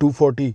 240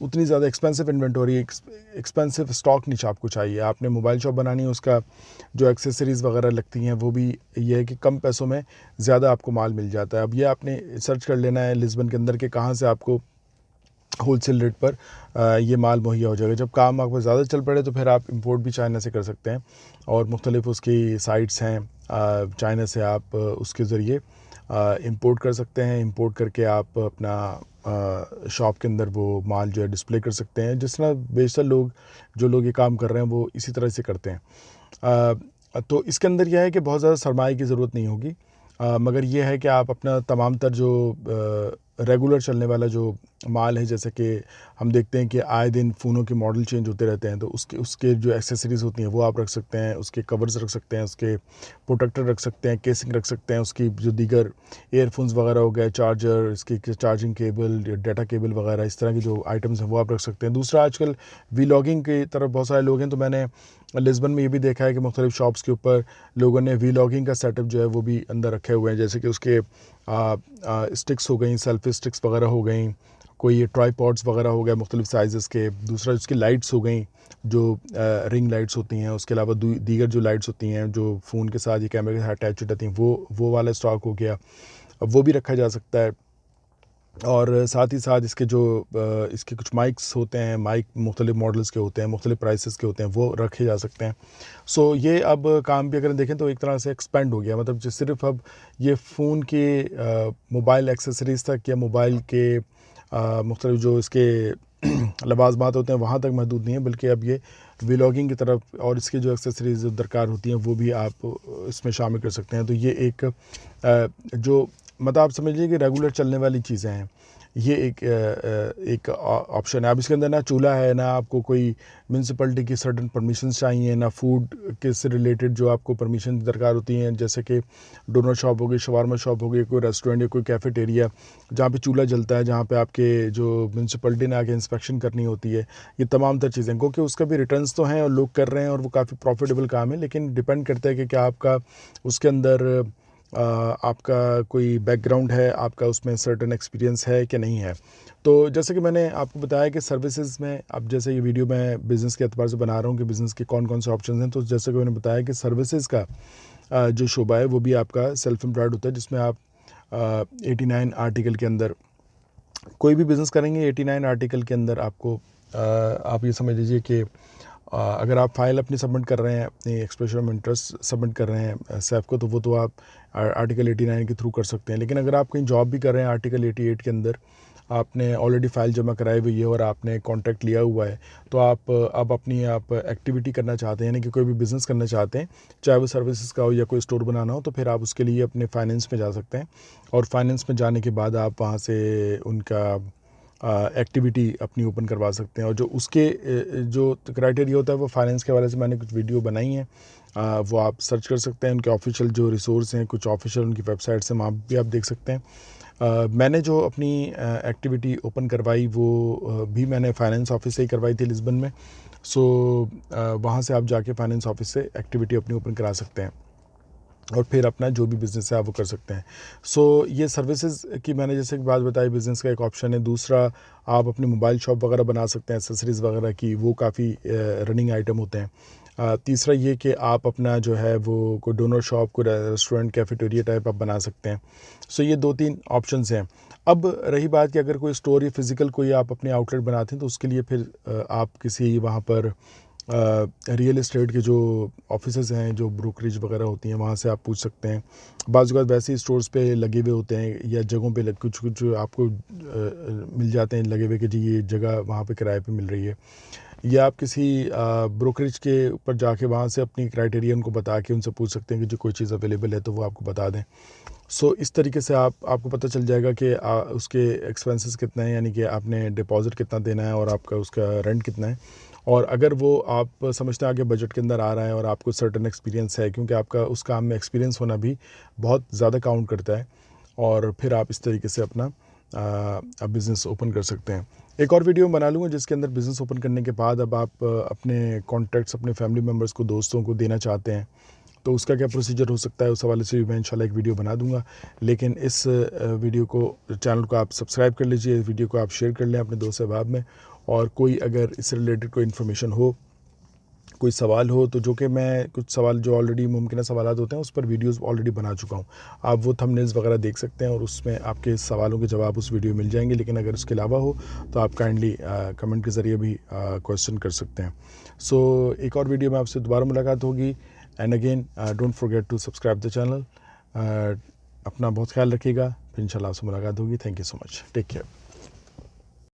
اتنی زیادہ expensive inventory expensive stock نہیں آپ کو چاہیے. آپ نے موبائل شاپ بنانی ہے, اس کا جو ایکسیسریز وغیرہ لگتی ہیں وہ بھی یہ ہے کہ کم پیسوں میں زیادہ آپ کو مال مل جاتا ہے. اب یہ آپ نے سرچ کر لینا ہے لسبن کے اندر کہ کہاں سے آپ کو ہول سیل ریٹ پر یہ مال مہیا ہو جائے گا. جب کام آپ کو زیادہ چل پڑے تو پھر آپ امپورٹ بھی چائنا سے کر سکتے ہیں, اور مختلف اس کی سائٹس ہیں چائنا سے, آپ اس کے ذریعے امپورٹ کر سکتے ہیں. امپورٹ کر کے آپ اپنا شاپ کے اندر وہ مال جو ہے ڈسپلے کر سکتے ہیں. جس طرح بیشتر جو لوگ یہ کام کر رہے ہیں وہ اسی طرح سے کرتے ہیں. تو اس کے اندر یہ ہے کہ بہت زیادہ سرمایہ کی ضرورت نہیں ہوگی, مگر یہ ہے کہ آپ اپنا تمام تر جو ریگولر چلنے والا جو مال ہے, جیسے کہ ہم دیکھتے ہیں کہ آئے دن فونوں کے ماڈل چینج ہوتے رہتے ہیں, تو اس کے جو ایکسیسریز ہوتی ہیں وہ آپ رکھ سکتے ہیں, اس کے کورز رکھ سکتے ہیں, اس کے پروٹیکٹر رکھ سکتے ہیں, کیسنگ رکھ سکتے ہیں, اس کی جو دیگر ایئر فونز وغیرہ ہو گئے, چارجر, اس کی چارجنگ کیبل, ڈیٹا کیبل وغیرہ, اس طرح کی جو آئٹمز ہیں وہ آپ رکھ سکتے ہیں. دوسرا, آج کل ولاگنگ کی طرف بہت سارے لوگ ہیں, تو میں نے لسبن میں یہ بھی دیکھا ہے کہ مختلف شاپس کے اوپر لوگوں نے ولاگنگ کا سیٹ اپ جو ہے وہ بھی اندر رکھے ہوئے ہیں, جیسے کہ اس کے اسٹکس ہو گئیں, سیلفی اسٹکس وغیرہ ہو گئیں, کوئی ٹرائی پاڈس وغیرہ ہو گئے مختلف سائزز کے. دوسرا, اس کی لائٹس ہو گئیں جو رنگ لائٹس ہوتی ہیں, اس کے علاوہ دیگر جو لائٹس ہوتی ہیں جو فون کے ساتھ یا کیمرے کے ساتھ اٹیچ ہو جاتی ہیں, وہ والا اسٹاک ہو گیا, وہ بھی رکھا جا سکتا ہے. اور ساتھ ہی ساتھ اس کے کچھ مائکس ہوتے ہیں, مائک مختلف ماڈلز کے ہوتے ہیں, مختلف پرائسز کے ہوتے ہیں, وہ رکھے جا سکتے ہیں. سو یہ اب کام بھی اگر دیکھیں تو ایک طرح سے ایکسپینڈ ہو گیا, مطلب صرف اب یہ فون کے موبائل ایکسیسریز تک یا موبائل کے مختلف جو اس کے لوازمات ہوتے ہیں وہاں تک محدود نہیں ہے, بلکہ اب یہ ولاگنگ کی طرف اور اس کے جو ایکسیسریز درکار ہوتی ہیں وہ بھی آپ اس میں شامل کر سکتے ہیں. تو یہ ایک جو مطلب آپ سمجھ لیجیے کہ ریگولر چلنے والی چیزیں ہیں, یہ ایک آپشن ہے. اب اس کے اندر نہ چولہا ہے, نہ آپ کو کوئی میونسپلٹی کی سرٹن پرمیشنز چاہیے, نہ فوڈ کے سے ریلیٹڈ جو آپ کو پرمیشن درکار ہوتی ہیں, جیسے کہ ڈونر شاپ ہو گئی, شاورما شاپ ہو گئی, کوئی ریسٹورینٹ یا کوئی کیفیٹیریا جہاں پہ چولہا جلتا ہے, جہاں پہ آپ کے جو میونسپلٹی نے آ کے انسپیکشن کرنی ہوتی ہے. یہ تمام تر چیزیں, کیونکہ اس کا بھی ریٹرنز تو ہیں اور لوگ کر رہے ہیں اور وہ کافی پروفیٹیبل کام ہے, لیکن ڈپینڈ کرتا ہے کہ کیا آپ کا اس کے اندر آپ کا کوئی بیک گراؤنڈ ہے, آپ کا اس میں سرٹن ایکسپیرینس ہے کہ نہیں ہے. تو جیسے کہ میں نے آپ کو بتایا کہ سروسز میں, اب جیسے یہ ویڈیو میں بزنس کے اعتبار سے بنا رہا ہوں کہ بزنس کے کون کون سے آپشنز ہیں, تو جیسے کہ میں نے بتایا کہ سروسز کا جو شعبہ ہے وہ بھی آپ کا سیلف امپلائڈ ہوتا ہے, جس میں آپ 89 آرٹیکل کے اندر کوئی بھی بزنس کریں گے. 89 آرٹیکل کے اندر آپ کو آپ یہ سمجھ لیجیے کہ اگر آپ فائل اپنی سبمٹ کر رہے ہیں, اپنی ایکسپریشن آف انٹرسٹ سبمٹ کر رہے ہیں سیف کو, تو وہ تو آپ آرٹیکل 89 کے تھرو کر سکتے ہیں. لیکن اگر آپ کہیں جاب بھی کر رہے ہیں آرٹیکل 88 کے اندر, آپ نے آلریڈی فائل جمع کرائی ہوئی ہے اور آپ نے کانٹریکٹ لیا ہوا ہے, تو آپ اب اپنی ایکٹیویٹی کرنا چاہتے ہیں, یعنی کہ کوئی بھی بزنس کرنا چاہتے ہیں, چاہے وہ سروسز کا ہو یا کوئی اسٹور بنانا ہو, تو پھر آپ اس کے لیے اپنے فائنینس میں جا سکتے ہیں. اور فائنینس میں جانے کے بعد آپ وہاں سے ان کا ایکٹیویٹی اپنی اوپن کروا سکتے ہیں. اور جو اس کے جو کرائٹیریا ہوتا ہے وہ فائنینس کے حوالے سے میں نے کچھ ویڈیو بنائی ہیں, وہ آپ سرچ کر سکتے ہیں. ان کے آفیشیل جو ریسورس ہیں, کچھ آفیشیل ان کی ویب سائٹس ہیں, وہاں بھی آپ دیکھ سکتے ہیں. میں نے جو اپنی ایکٹیویٹی اوپن کروائی وہ بھی میں نے فائنینس آفس سے ہی کروائی تھی لسبن میں. سو وہاں سے آپ جا کے فائنینس آفس سے ایکٹیویٹی اپنی اوپن کرا سکتے ہیں اور پھر اپنا جو بھی بزنس ہے آپ وہ کر سکتے ہیں. سو یہ سروسز کی میں نے جیسے کہ بات بتائی, بزنس کا ایک آپشن ہے. دوسرا, آپ اپنی موبائل شاپ وغیرہ بنا سکتے ہیں, ایکسیسریز وغیرہ کی, وہ کافی رننگ آئٹم ہوتے ہیں. تیسرا یہ کہ آپ اپنا جو ہے وہ کوئی ڈونر شاپ, کوئی ریسٹورینٹ, کیفیٹیریا ٹائپ آپ بنا سکتے ہیں. سو یہ 2-3 آپشنز ہیں. اب رہی بات کہ اگر کوئی اسٹور یا فزیکل کوئی آپ اپنے آؤٹ لیٹ بناتے ہیں, تو اس کے لیے پھر آپ کسی وہاں پر ریئل اسٹیٹ کے جو آفیسز ہیں, جو بروکریج وغیرہ ہوتی ہیں, وہاں سے آپ پوچھ سکتے ہیں. بعض اوقات ویسے ہی اسٹورز پہ لگے ہوئے ہوتے ہیں یا جگہوں پہ کچھ آپ کو مل جاتے ہیں لگے ہوئے کہ جی یہ جگہ وہاں پہ کرائے پہ مل رہی ہے, یا آپ کسی بروکریج کے اوپر جا کے وہاں سے اپنی کرائٹیریا ان کو بتا کے ان سے پوچھ سکتے ہیں کہ جو کوئی چیز اویلیبل ہے تو وہ آپ کو بتا دیں. سو اس طریقے سے آپ کو پتہ چل جائے گا کہ اس کے ایکسپینسز کتنے ہیں, یعنی کہ آپ نے ڈپازٹ کتنا دینا ہے اور آپ کا اس کا رینٹ کتنا ہے. اور اگر وہ آپ سمجھتے ہیں آگے بجٹ کے اندر آ رہا ہے اور آپ کو سرٹن ایکسپیرینس ہے, کیونکہ آپ کا اس کام میں ایکسپیرینس ہونا بھی بہت زیادہ کاؤنٹ کرتا ہے, اور پھر آپ اس طریقے سے اپنا بزنس اوپن کر سکتے ہیں. ایک اور ویڈیو بنا لوں گا جس کے اندر بزنس اوپن کرنے کے بعد اب آپ اپنے کانٹیکٹس, اپنے فیملی ممبرس کو, دوستوں کو دینا چاہتے ہیں, تو اس کا کیا پروسیجر ہو سکتا ہے, اس حوالے سے بھی میں انشاءاللہ ایک ویڈیو بنا دوں گا. لیکن اس ویڈیو کو, چینل کو آپ سبسکرائب کر لیجئے, اس ویڈیو کو آپ شیئر کر لیں اپنے دوست احباب میں, اور کوئی اگر اس سے ریلیٹڈ کوئی انفارمیشن ہو، کوئی سوال ہو، تو جو کہ میں کچھ سوال جو آلریڈی ممکنہ سوالات ہوتے ہیں اس پر ویڈیوز آلریڈی بنا چکا ہوں، آپ وہ تھمبنیلز وغیرہ دیکھ سکتے ہیں اور اس میں آپ کے سوالوں کے جواب اس ویڈیو مل جائیں گے. لیکن اگر اس کے علاوہ ہو تو آپ کائنڈلی کمنٹ کے ذریعے بھی کویسچن کر سکتے ہیں. سو ایک اور ویڈیو میں آپ سے دوبارہ ملاقات ہوگی. And again don't forget to subscribe the channel. اپنا بہت خیال رکھیے گا. پھر انشاءاللہ آپ سے ملاقات ہوگی. Thank you so much. Take care.